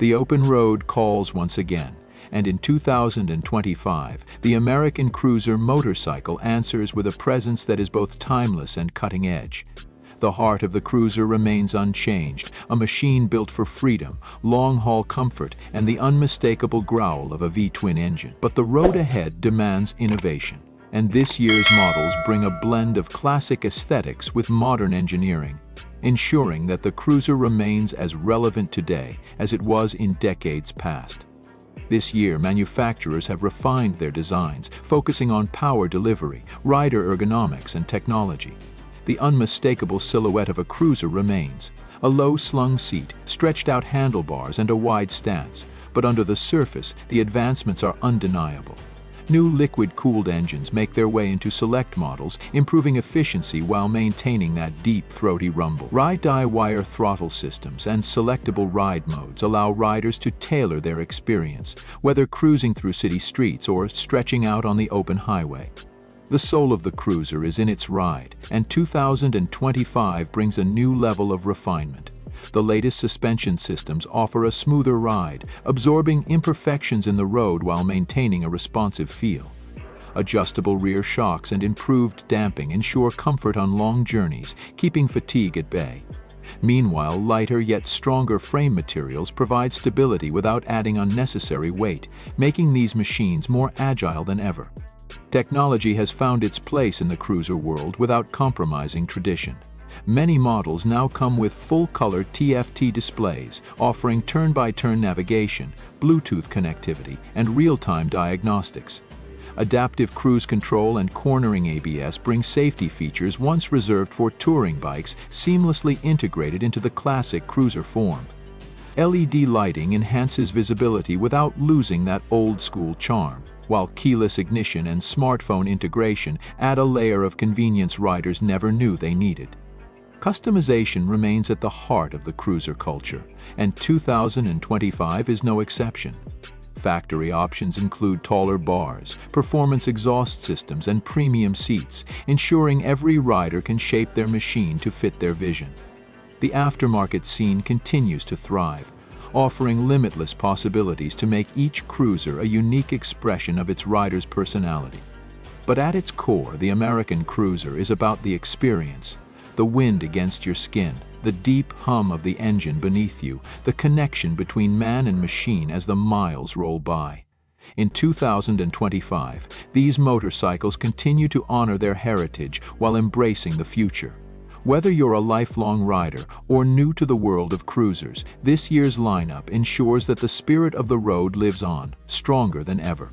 The open road calls once again, and in 2025, the American cruiser motorcycle answers with a presence that is both timeless and cutting-edge. The heart of the cruiser remains unchanged, a machine built for freedom, long-haul comfort, and the unmistakable growl of a V-twin engine. But the road ahead demands innovation, and this year's models bring a blend of classic aesthetics with modern engineering, ensuring that the cruiser remains as relevant today as it was in decades past. This year, manufacturers have refined their designs, focusing on power delivery, rider ergonomics, and technology. The unmistakable silhouette of a cruiser remains: a low-slung seat, stretched-out handlebars, and a wide stance. But under the surface, the advancements are undeniable. New liquid-cooled engines make their way into select models, improving efficiency while maintaining that deep, throaty rumble. Ride-die-wire throttle systems and selectable ride modes allow riders to tailor their experience, whether cruising through city streets or stretching out on the open highway. The soul of the cruiser is in its ride, and 2025 brings a new level of refinement. The latest suspension systems offer a smoother ride, absorbing imperfections in the road while maintaining a responsive feel. Adjustable rear shocks and improved damping ensure comfort on long journeys, keeping fatigue at bay. Meanwhile, lighter yet stronger frame materials provide stability without adding unnecessary weight, making these machines more agile than ever. Technology has found its place in the cruiser world without compromising tradition. Many models now come with full-color TFT displays, offering turn-by-turn navigation, Bluetooth connectivity, and real-time diagnostics. Adaptive cruise control and cornering ABS bring safety features once reserved for touring bikes seamlessly integrated into the classic cruiser form. LED lighting enhances visibility without losing that old-school charm, while keyless ignition and smartphone integration add a layer of convenience riders never knew they needed. Customization remains at the heart of the cruiser culture, and 2025 is no exception. Factory options include taller bars, performance exhaust systems, and premium seats, ensuring every rider can shape their machine to fit their vision. The aftermarket scene continues to thrive, offering limitless possibilities to make each cruiser a unique expression of its rider's personality. But at its core, the American cruiser is about the experience: the wind against your skin, the deep hum of the engine beneath you, the connection between man and machine as the miles roll by. In 2025, these motorcycles continue to honor their heritage while embracing the future. Whether you're a lifelong rider or new to the world of cruisers, this year's lineup ensures that the spirit of the road lives on, stronger than ever.